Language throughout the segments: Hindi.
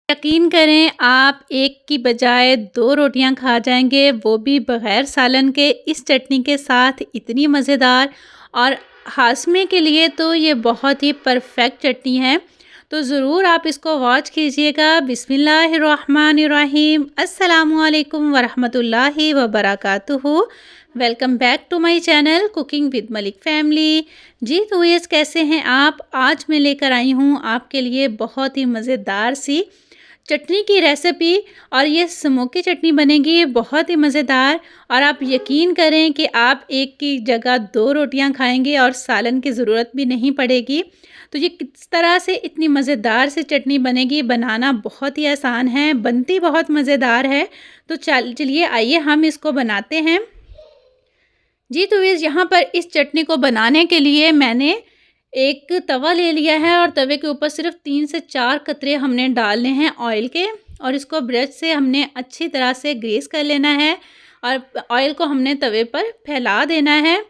यकीन करें आप एक की बजाय 2 रोटियां खा जाएँगे, वो भी बग़ैर सालन के, इस चटनी के साथ इतनी मज़ेदार। और हाज़मे के लिए तो ये बहुत ही परफ़ेक्ट चटनी है। तो ज़रूर आप इसको वॉच कीजिएगा। बिस्मिल्लाहिर्रहमानिर्रहीम। अस्सलामु अलैकुम वरहमतुल्लाहि वबरकातुहू। Welcome back to my channel cooking with Malik family. जी तो ये कैसे हैं आप? आज मैं लेकर आई हूँ आपके लिए बहुत ही मज़ेदार सी चटनी की रेसिपी। और ये स्मोकी चटनी बनेगी बहुत ही मज़ेदार। और आप यकीन करें कि आप एक की जगह 2 रोटियां खाएंगे और सालन की ज़रूरत भी नहीं पड़ेगी। तो ये किस तरह से इतनी मज़ेदार सी चटनी बनेगी, बनाना बहुत ही आसान है, बनती बहुत मज़ेदार है। तो चलिए आइए हम इसको बनाते हैं। जी तो इस यहाँ पर इस चटनी को बनाने के लिए मैंने एक तवा ले लिया है और तवे के ऊपर सिर्फ 3 से 4 कतरे हमने डालने हैं ऑयल के। और इसको ब्रश से हमने अच्छी तरह से ग्रीस कर लेना है और ऑयल को हमने तवे पर फैला देना है।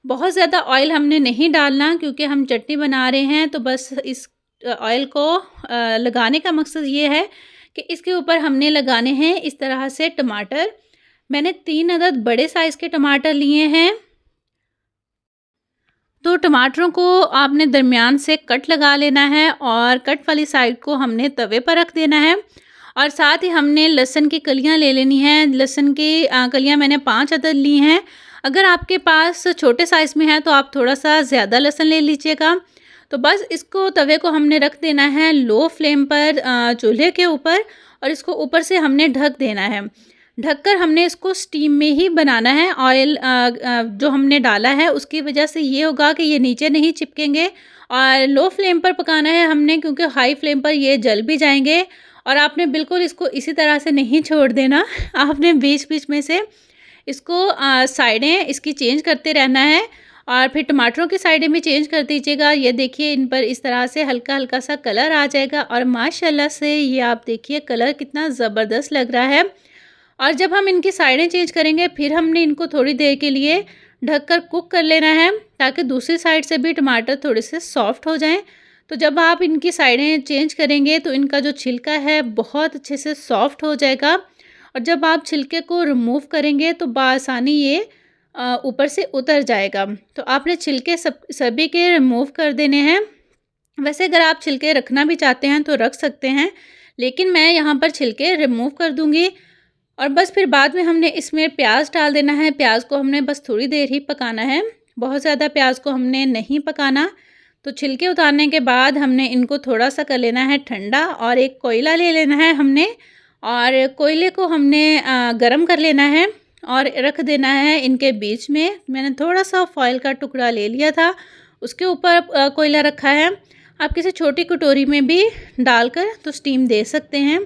बहुत ज़्यादा ऑयल हमने नहीं डालना क्योंकि हम चटनी बना रहे हैं। तो बस इस ऑयल को लगाने का मकसद ये है कि इसके ऊपर हमने लगाने हैं इस तरह से टमाटर। मैंने 3 अदद बड़े साइज़ के टमाटर लिए हैं। तो टमाटरों को आपने दरमियान से कट लगा लेना है और कट वाली साइड को हमने तवे पर रख देना है। और साथ ही हमने लहसुन की कलियां ले लेनी है। लहसुन की कलियां मैंने 5 अदद ली हैं। अगर आपके पास छोटे साइज़ में है तो आप थोड़ा सा ज़्यादा लहसुन ले लीजिएगा। तो बस इसको तवे को हमने रख देना है लो फ्लेम पर चूल्हे के ऊपर। और इसको ऊपर से हमने ढक देना है। ढककर हमने इसको स्टीम में ही बनाना है। ऑयल जो हमने डाला है उसकी वजह से ये होगा कि ये नीचे नहीं चिपकेंगे। और लो फ्लेम पर पकाना है हमने क्योंकि हाई फ्लेम पर ये जल भी जाएंगे। और आपने बिल्कुल इसको इसी तरह से नहीं छोड़ देना। आपने बीच-बीच में से इसको साइडें इसकी चेंज करते रहना है। और फिर टमाटरों की साइडें भी चेंज कर दीजिएगा। ये देखिए इन पर इस तरह से हल्का-हल्का सा कलर आ जाएगा और माशाल्लाह से ये आप देखिए कलर कितना ज़बरदस्त लग रहा है। और जब हम इनकी साइडें चेंज करेंगे फिर हमने इनको थोड़ी देर के लिए ढककर कुक कर लेना है ताकि दूसरी साइड से भी टमाटर थोड़े से सॉफ्ट हो जाएं। तो जब आप इनकी साइडें चेंज करेंगे तो इनका जो छिलका है बहुत अच्छे से सॉफ्ट हो जाएगा। और जब आप छिलके को रिमूव करेंगे तो बआसानी ये ऊपर से उतर जाएगा। तो आपने छिलके सभी के रिमूव कर देने हैं। वैसे अगर आप छिलके रखना भी चाहते हैं तो रख सकते हैं, लेकिन मैं यहाँ पर छिलके रिमूव कर दूँगी। और बस फिर बाद में हमने इसमें प्याज डाल देना है। प्याज को हमने बस थोड़ी देर ही पकाना है, बहुत ज़्यादा प्याज को हमने नहीं पकाना। तो छिलके उतारने के बाद हमने इनको थोड़ा सा कर लेना है ठंडा और एक कोयला ले लेना है हमने। और कोयले को हमने गरम कर लेना है और रख देना है इनके बीच में। मैंने थोड़ा सा फॉयल का टुकड़ा ले लिया था, उसके ऊपर कोयला रखा है। आप किसी छोटी कटोरी में भी डालकर तो स्टीम दे सकते हैं।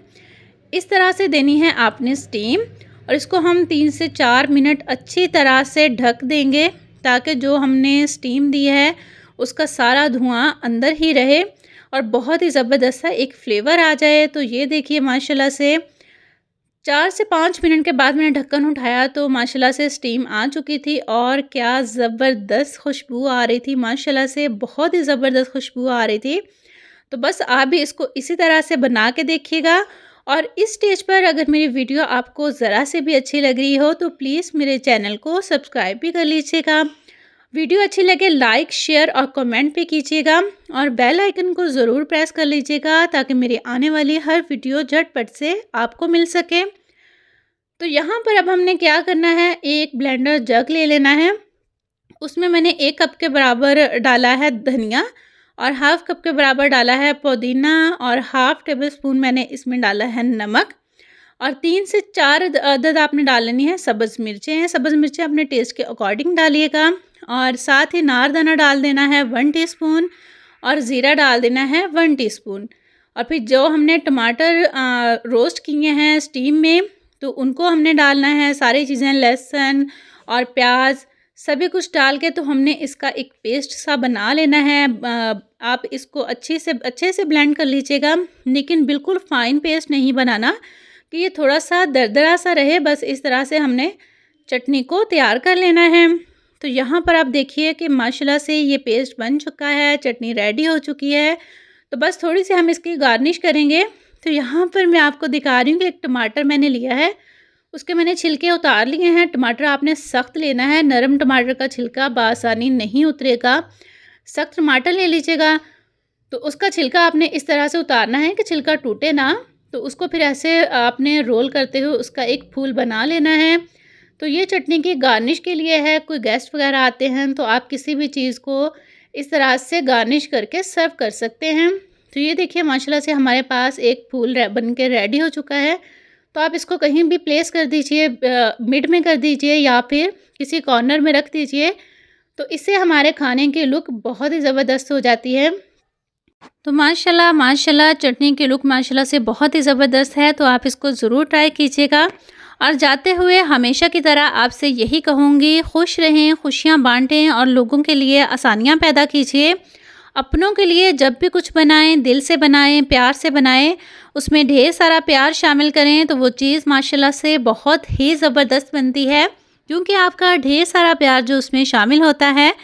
इस तरह से देनी है आपने स्टीम। और इसको हम 3 से 4 मिनट अच्छी तरह से ढक देंगे ताकि जो हमने स्टीम दी है उसका सारा धुआं अंदर ही रहे और बहुत ही ज़बरदस्त सा एक फ्लेवर आ जाए। तो ये देखिए माशाल्लाह से 4 से 5 मिनट के बाद मैंने ढक्कन उठाया तो माशाल्लाह से स्टीम आ चुकी थी और क्या ज़बरदस्त खुशबू आ रही थी। माशाल्लाह से बहुत ही ज़बरदस्त खुशबू आ रही थी। तो बस आप भी इसको इसी तरह से बना के देखिएगा। और इस स्टेज पर अगर मेरी वीडियो आपको ज़रा से भी अच्छी लग रही हो तो प्लीज़ मेरे चैनल को सब्सक्राइब भी कर लीजिएगा। वीडियो अच्छी लगे लाइक शेयर और कमेंट भी कीजिएगा। और बेल आइकन को ज़रूर प्रेस कर लीजिएगा ताकि मेरी आने वाली हर वीडियो झटपट से आपको मिल सके। तो यहाँ पर अब हमने क्या करना है, एक ब्लेंडर जग ले लेना है। उसमें मैंने 1 कप के बराबर डाला है धनिया और हाफ़ कप के बराबर डाला है पुदीना और हाफ़ टेबल स्पून मैंने इसमें डाला है नमक। और 3 से 4 अदद आपने डाल लेनी है सब्ज़ मिर्चें हैं। सब्ज़ मिर्चें अपने टेस्ट के अकॉर्डिंग डालिएगा। और साथ ही नारदाना डाल देना है 1 टीस्पून और ज़ीरा डाल देना है 1 टीस्पून। और फिर जो हमने टमाटर रोस्ट किए हैं स्टीम में तो उनको हमने डालना है। सारी चीज़ें लहसुन और प्याज सभी कुछ डाल के तो हमने इसका एक पेस्ट सा बना लेना है। आप इसको अच्छे से ब्लेंड कर लीजिएगा, लेकिन बिल्कुल फ़ाइन पेस्ट नहीं बनाना कि ये थोड़ा सा दरदरा सा रहे। बस इस तरह से हमने चटनी को तैयार कर लेना है। तो यहाँ पर आप देखिए कि माशाल्लाह से ये पेस्ट बन चुका है, चटनी रेडी हो चुकी है। तो बस थोड़ी सी हम इसकी गार्निश करेंगे तो यहाँ पर मैं आपको दिखा रही हूँ कि एक टमाटर मैंने लिया है, उसके मैंने छिलके उतार लिए हैं। टमाटर आपने सख्त लेना है, नरम टमाटर का छिलका बआसानी नहीं उतरेगा। सख्त टमाटर ले लीजिएगा, तो उसका छिलका आपने इस तरह से उतारना है कि छिलका टूटे ना। तो उसको फिर ऐसे आपने रोल करते हुए उसका एक फूल बना लेना है। तो ये चटनी की गार्निश के लिए है, कोई गेस्ट वगैरह आते हैं तो आप किसी भी चीज़ को इस तरह से गार्निश करके सर्व कर सकते हैं। तो ये देखिए माशाल्लाह से हमारे पास एक फूल बन के रेडी हो चुका है। तो आप इसको कहीं भी प्लेस कर दीजिए, मिड में कर दीजिए या फिर किसी कॉर्नर में रख दीजिए। तो इससे हमारे खाने की लुक बहुत ही ज़बरदस्त हो जाती है। तो माशाल्लाह माशाल्लाह चटनी की लुक माशाल्लाह से बहुत ही ज़बरदस्त है, तो आप इसको ज़रूर ट्राई कीजिएगा। और जाते हुए हमेशा की तरह आपसे यही कहूँगी, खुश रहें, खुशियाँ बाँटें और लोगों के लिए आसानियाँ पैदा कीजिए। अपनों के लिए जब भी कुछ बनाएँ, दिल से बनाएँ, प्यार से बनाएँ, उसमें ढेर सारा प्यार शामिल करें तो वो चीज़ माशाल्लाह से बहुत ही ज़बरदस्त बनती है। क्योंकि आपका ढेर सारा प्यार जो उसमें शामिल होता है,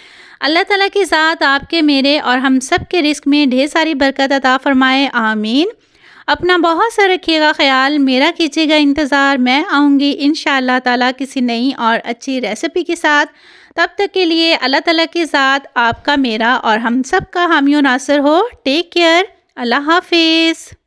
अल्लाह ताला की ज़ात आपके, मेरे और हम सब के रिज़्क में ढेर सारी बरकत अता फ़रमाए, आमीन। अपना बहुत सा रखिएगा ख़याल, मेरा कीजिएगा इंतज़ार। मैं आऊँगी इंशाअल्लाह ताला किसी नई और अच्छी रेसिपी के साथ। तब तक के लिए अल्लाह ताला की ज़ात आपका, मेरा और हम सब का हामी और नासिर हो। Take care. अल्लाह हाफ़िज़।